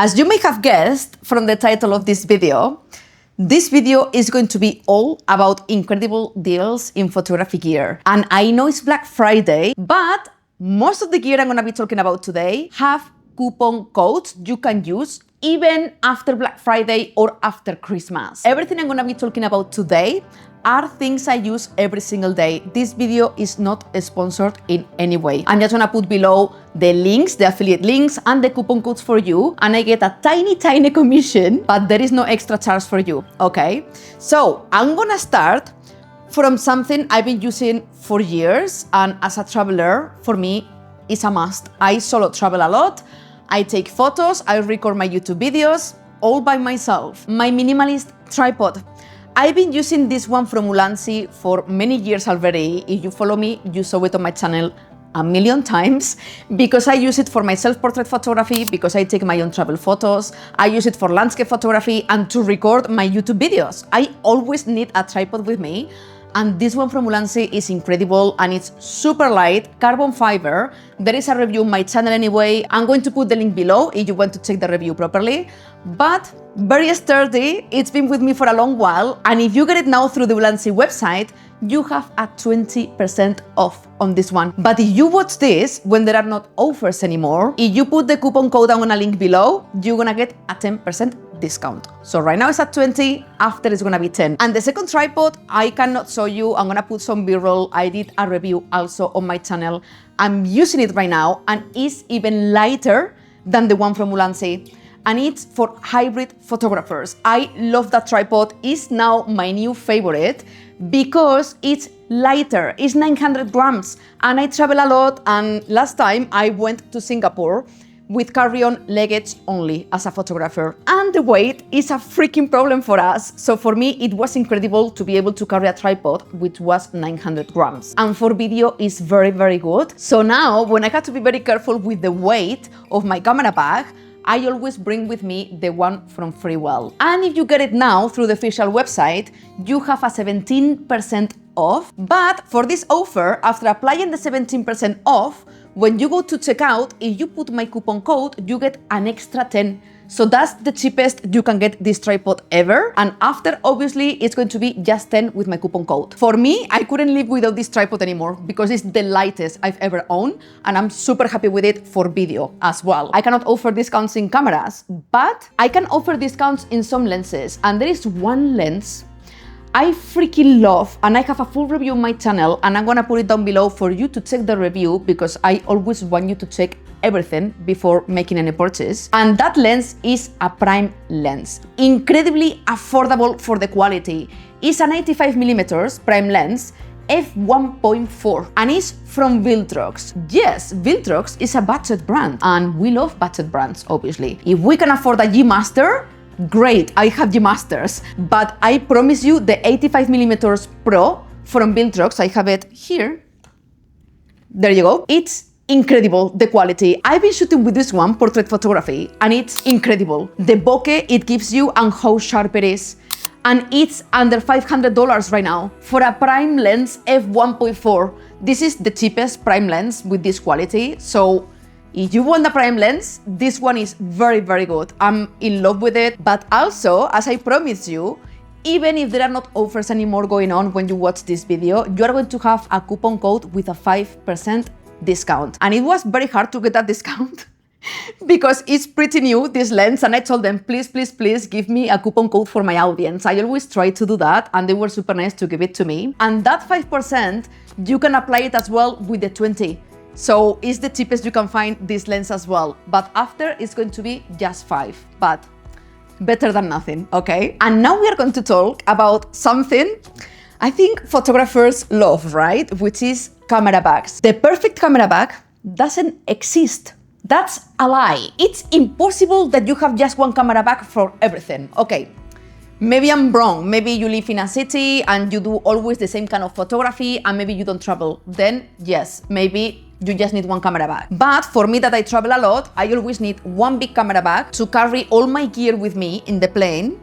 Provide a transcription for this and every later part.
As you may have guessed from the title of this video is going to be all about incredible deals in photography gear. And I know it's Black Friday, but most of the gear I'm gonna be talking about today have coupon codes you can use even after Black Friday or after Christmas. Everything I'm gonna be talking about today are things I use every single day. This video is not sponsored in any way. I'm just gonna put below the links, the affiliate links, and the coupon codes for you, and I get a tiny commission, but there is no extra charge for you, okay? So I'm gonna start from something I've been using for years, and as a traveler, for me, it's a must. I solo travel a lot. I take photos, I record my YouTube videos, all by myself. My minimalist tripod. I've been using this one from Ulanzi for many years already. If you follow me, you saw it on my channel a million times, because I use it for my self-portrait photography, because I take my own travel photos, I use it for landscape photography, and to record my YouTube videos. I always need a tripod with me, and this one from Ulanzi is incredible, and it's super light, carbon fiber. There is a review on my channel anyway. I'm going to put the link below if you want to check the review properly. But very sturdy, it's been with me for a long while, and if you get it now through the Ulanzi website, you have a 20% off on this one. But if you watch this when there are not offers anymore, if you put the coupon code I'm gonna link below, you're gonna get a 10% discount. So right now it's at 20, after it's gonna be 10. And the second tripod, I cannot show you. I'm gonna put some B-roll. I did a review also on my channel. I'm using it right now, and it's even lighter than the one from Ulanzi. And it's for hybrid photographers. I love that tripod. It's now my new favorite because it's lighter. It's 900 grams, and I travel a lot. And last time I went to Singapore with carry-on luggage only as a photographer. And the weight is a freaking problem for us. So for me, it was incredible to be able to carry a tripod which was 900 grams. And for video, it's very good. So now, when I had to be very careful with the weight of my camera bag, I always bring with me the one from Freewell. And if you get it now through the official website, you have a 17% off. But for this offer, after applying the 17% off, when you go to checkout, if you put my coupon code, you get an extra 10. So that's the cheapest you can get this tripod ever. And after, obviously, it's going to be just 10 with my coupon code. For me, I couldn't live without this tripod anymore because it's the lightest I've ever owned, and I'm super happy with it for video as well. I cannot offer discounts in cameras, but I can offer discounts in some lenses. And there is one lens I freaking love, and I have a full review on my channel, and I'm gonna put it down below for you to check the review, because I always want you to check everything before making any purchase. And that lens is a prime lens, incredibly affordable for the quality. It's a 95mm prime lens, f1.4, and it's from Viltrox. Yes, Viltrox is a budget brand, and we love budget brands, obviously. If we can afford a G Master, great, I have G Masters, but I promise you the 85mm Pro from Viltrox, I have it here. There you go. It's incredible, the quality. I've been shooting with this one, portrait photography, and it's incredible. The bokeh it gives you and how sharp it is. And it's under $500 right now for a prime lens f1.4. This is the cheapest prime lens with this quality. So if you want a prime lens, this one is very good. I'm in love with it. But also, as I promised you, even if there are not offers anymore going on when you watch this video, you are going to have a coupon code with a 5% discount. And it was very hard to get that discount because it's pretty new, this lens, and I told them, please give me a coupon code for my audience. I always try to do that, and they were super nice to give it to me. And that 5%, you can apply it as well with the 20. So it's the cheapest you can find this lens as well. But after, it's going to be just 5. But better than nothing, okay? And now we are going to talk about something I think photographers love, right? Which is camera bags. The perfect camera bag doesn't exist. That's a lie. It's impossible that you have just one camera bag for everything. Okay, maybe I'm wrong. Maybe you live in a city and you do always the same kind of photography, and maybe you don't travel. Then yes, maybe you just need one camera bag. But for me that I travel a lot, I always need one big camera bag to carry all my gear with me in the plane.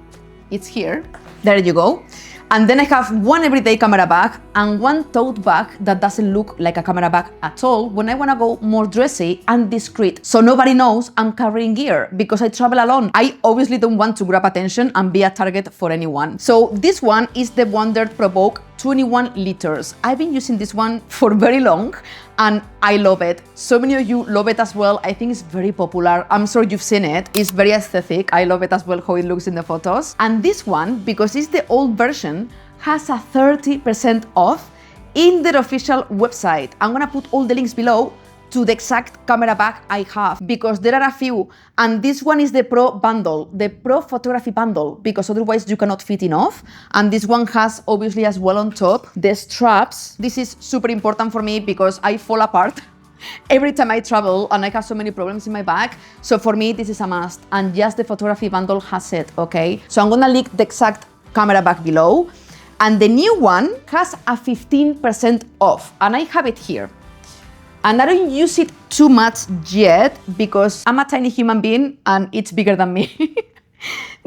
It's here. There you go. And then I have one everyday camera bag and one tote bag that doesn't look like a camera bag at all when I want to go more dressy and discreet. So nobody knows I'm carrying gear because I travel alone. I obviously don't want to grab attention and be a target for anyone. So this one is the Wonder Provoke 21 liters. I've been using this one for very long and I love it. So many of you love it as well. I think it's very popular. I'm sure you've seen it. It's very aesthetic. I love it as well how it looks in the photos. And this one, because it's the old version, has a 30% off in their official website. I'm gonna put all the links below to the exact camera bag I have because there are a few, and this one is the Pro bundle, the Pro photography bundle, because otherwise you cannot fit enough. And this one has obviously as well on top the straps. This is super important for me because I fall apart every time I travel and I have so many problems in my bag. So for me this is a must, and just the photography bundle has it, okay? So I'm gonna link the exact camera bag below, and the new one has a 15% off, and I have it here. And I don't use it too much yet because I'm a tiny human being and it's bigger than me.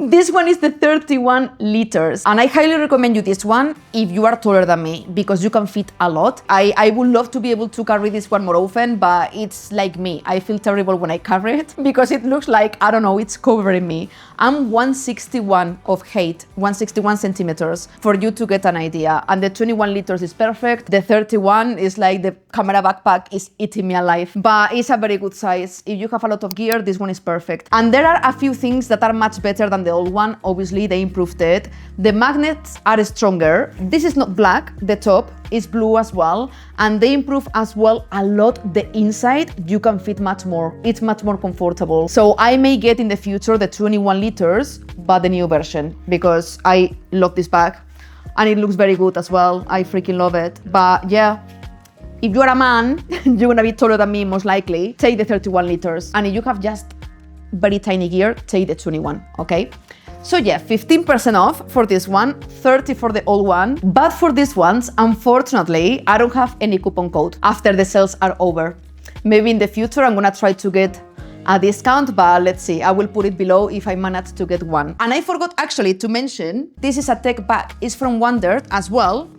This one is the 31 liters, and I highly recommend you this one if you are taller than me because you can fit a lot. I would love to be able to carry this one more often, but it's like me. I feel terrible when I carry it because it looks like, I don't know, it's covering me. I'm 161 of height, 161 centimeters, for you to get an idea. And the 21 liters is perfect. The 31 is like the camera backpack is eating me alive, but it's a very good size. If you have a lot of gear, this one is perfect. And there are a few things that are much better than the old one. Obviously, they improved it. The magnets are stronger. This is not black, the top is blue as well, and they improve as well a lot the inside. You can fit much more. It's much more comfortable. So I may get in the future the 21 liters, but the new version, because I love this bag and it looks very good as well. I freaking love it. But yeah, if you are a man, you're gonna be taller than me most likely, take the 31 liters. And if you have just very tiny gear, take the 21, okay? So yeah, 15% off for this one, 30 for the old one. But for these ones, unfortunately, I don't have any coupon code after the sales are over. Maybe in the future, I'm gonna try to get a discount, but let's see. I will put it below if I manage to get one. And I forgot actually to mention, this is a tech bag. It's from Wonder as well.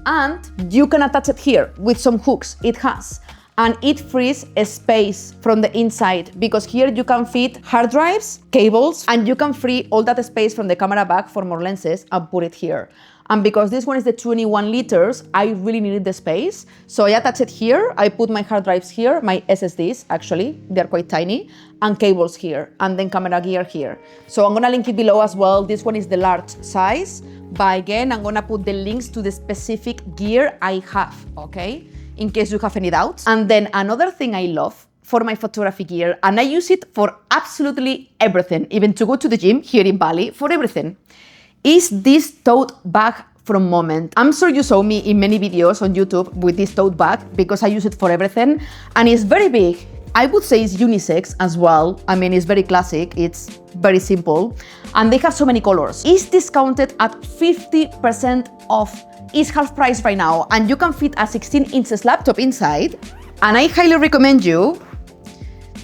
And you can attach it here with some hooks it has. And it frees a space from the inside because here you can fit hard drives, cables, and you can free all that space from the camera bag for more lenses and put it here. And because this one is the 21 liters, I really needed the space. So I attach it here. I put my hard drives here, my SSDs actually, they're quite tiny, and cables here, and then camera gear here. So I'm gonna link it below as well. This one is the large size, but again, I'm gonna put the links to the specific gear I have, okay? In case you have any doubts. And then another thing I love for my photography gear, and I use it for absolutely everything, even to go to the gym here in Bali, for everything, is this tote bag from Moment. I'm sure you saw me in many videos on YouTube with this tote bag because I use it for everything, and it's very big. I would say it's unisex as well. I mean, it's very classic, it's very simple, and they have so many colors. It's discounted at 50% off. It's half price right now, and you can fit a 16-inch laptop inside. And I highly recommend you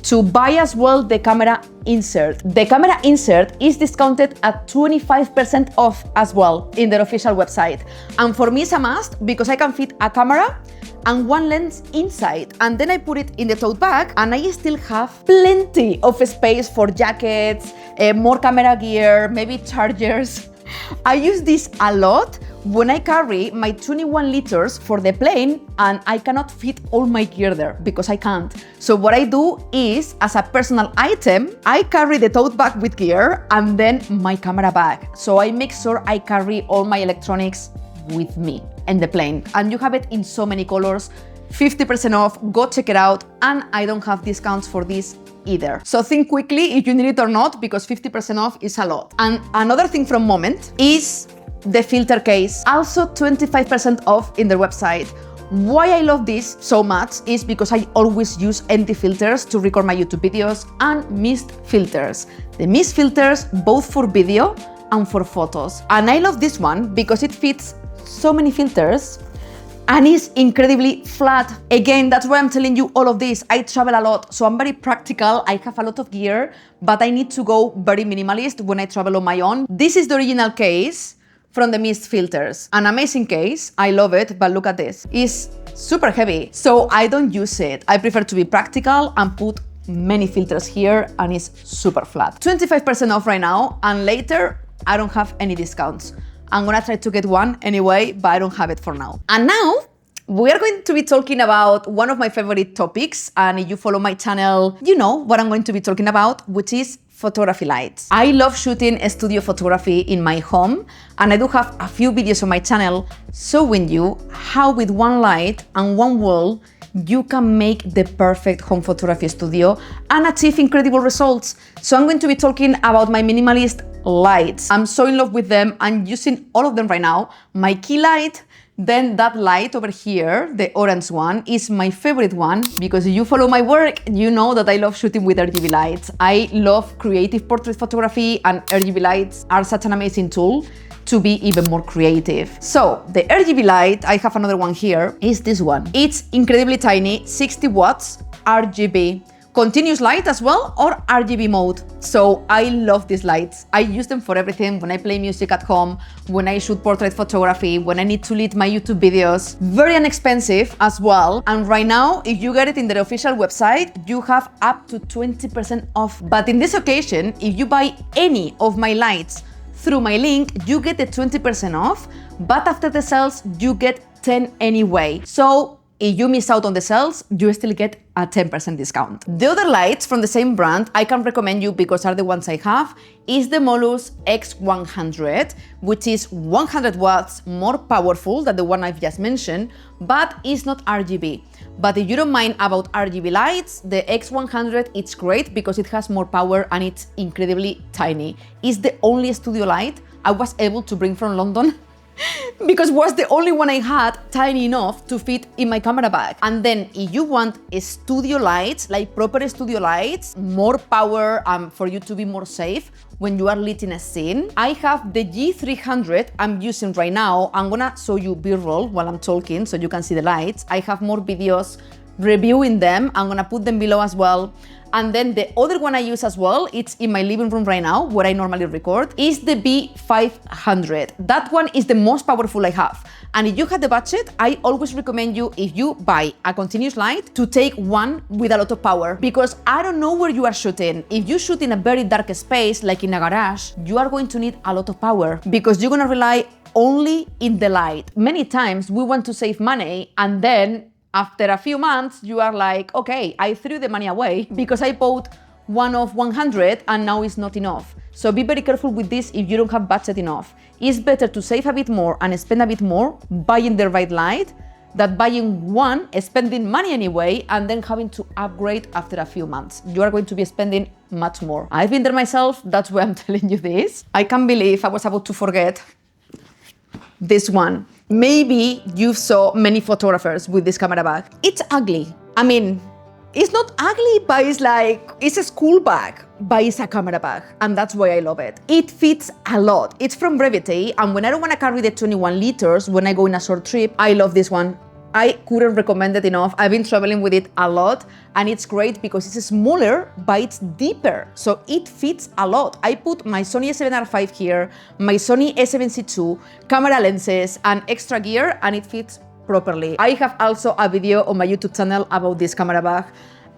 to buy as well the camera insert. The camera insert is discounted at 25% off as well in their official website. And for me it's a must because I can fit a camera and one lens inside, and then I put it in the tote bag, and I still have plenty of space for jackets, more camera gear, maybe chargers. I use this a lot when I carry my 21 liters for the plane, and I cannot fit all my gear there because I can't. So what I do is, as a personal item, I carry the tote bag with gear and then my camera bag. So I make sure I carry all my electronics with me in the plane. And you have it in so many colors, 50% off, go check it out. And I don't have discounts for this either. So think quickly if you need it or not, because 50% off is a lot. And another thing from Moment is the filter case, also 25% off in their website. Why I love this so much is because I always use empty filters to record my YouTube videos and mist filters. The mist filters both for video and for photos. And I love this one because it fits so many filters and is incredibly flat. Again, that's why I'm telling you all of this. I travel a lot, so I'm very practical. I have a lot of gear, but I need to go very minimalist when I travel on my own. This is the original case from the mist filters. An amazing case, I love it, but look at this. It's super heavy, so I don't use it. I prefer to be practical and put many filters here, and it's super flat. 25% off right now, and later I don't have any discounts. I'm gonna try to get one anyway, but I don't have it for now. And now we are going to be talking about one of my favorite topics, and if you follow my channel, you know what I'm going to be talking about, which is photography lights. I love shooting studio photography in my home, and I do have a few videos on my channel showing you how with one light and one wall you can make the perfect home photography studio and achieve incredible results. So I'm going to be talking about my minimalist lights. I'm so in love with them. I'm using all of them right now. My key light, then that light over here, the orange one, is my favorite one because if you follow my work, you know that I love shooting with RGB lights. I love creative portrait photography, and RGB lights are such an amazing tool to be even more creative. So the RGB light, I have another one here, is this one. It's incredibly tiny, 60 watts, RGB. Continuous light as well, or RGB mode. So I love these lights. I use them for everything, when I play music at home, when I shoot portrait photography, when I need to lead my YouTube videos. Very inexpensive as well. And right now, if you get it in their official website, you have up to 20% off. But in this occasion, if you buy any of my lights through my link, you get the 20% off, but after the sales, you get 10 anyway. So if you miss out on the sales, you still get a 10% discount. The other lights from the same brand I can recommend you because are the ones I have, is the Molus X100, which is 100 watts more powerful than the one I've just mentioned, but it's not RGB. But if you don't mind about RGB lights, the X100, it's great because it has more power and it's incredibly tiny. It's the only studio light I was able to bring from London because it was the only one I had tiny enough to fit in my camera bag. And then if you want studio lights, like proper studio lights, more power for you to be more safe when you are lit in a scene, I have the G300 I'm using right now. I'm gonna show you B-roll while I'm talking so you can see the lights. I have more videos reviewing them. I'm gonna put them below as well. And then the other one I use as well, it's in my living room right now, where I normally record, is the B500. That one is the most powerful I have. And if you have the budget, I always recommend you, if you buy a continuous light, to take one with a lot of power. Because I don't know where you are shooting. If you shoot in a very dark space, like in a garage, you are going to need a lot of power because you're gonna rely only in the light. Many times we want to save money, and then after a few months, you are like, okay, I threw the money away because I bought one of 100 and now it's not enough. So be very careful with this if you don't have budget enough. It's better to save a bit more and spend a bit more buying the right light than buying one, spending money anyway, and then having to upgrade after a few months. You are going to be spending much more. I've been there myself, that's why I'm telling you this. I can't believe I was about to forget this one. Maybe you saw many photographers with this camera bag. It's ugly. I mean, it's not ugly, but it's like, it's a school bag, but it's a camera bag. And that's why I love it. It fits a lot. It's from Brevity. And when I don't want to carry the 21 liters, when I go in a short trip, I love this one. I couldn't recommend it enough. I've been traveling with it a lot, and it's great because it's smaller, but it's deeper. So it fits a lot. I put my Sony a7R5 here, my Sony a7C II, camera lenses, and extra gear, and it fits properly. I have also a video on my YouTube channel about this camera bag,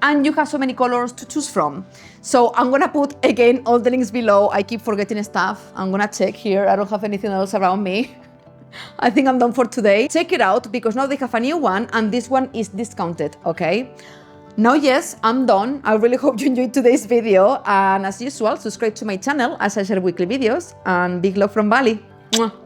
and you have so many colors to choose from. So I'm gonna put, again, all the links below. I keep forgetting stuff. I'm gonna check here. I don't have anything else around me. I think I'm done for today. Check it out because now they have a new one and this one is discounted, okay? Now, yes, I'm done. I really hope you enjoyed today's video, and as usual, subscribe to my channel as I share weekly videos, and big love from Bali. Mwah.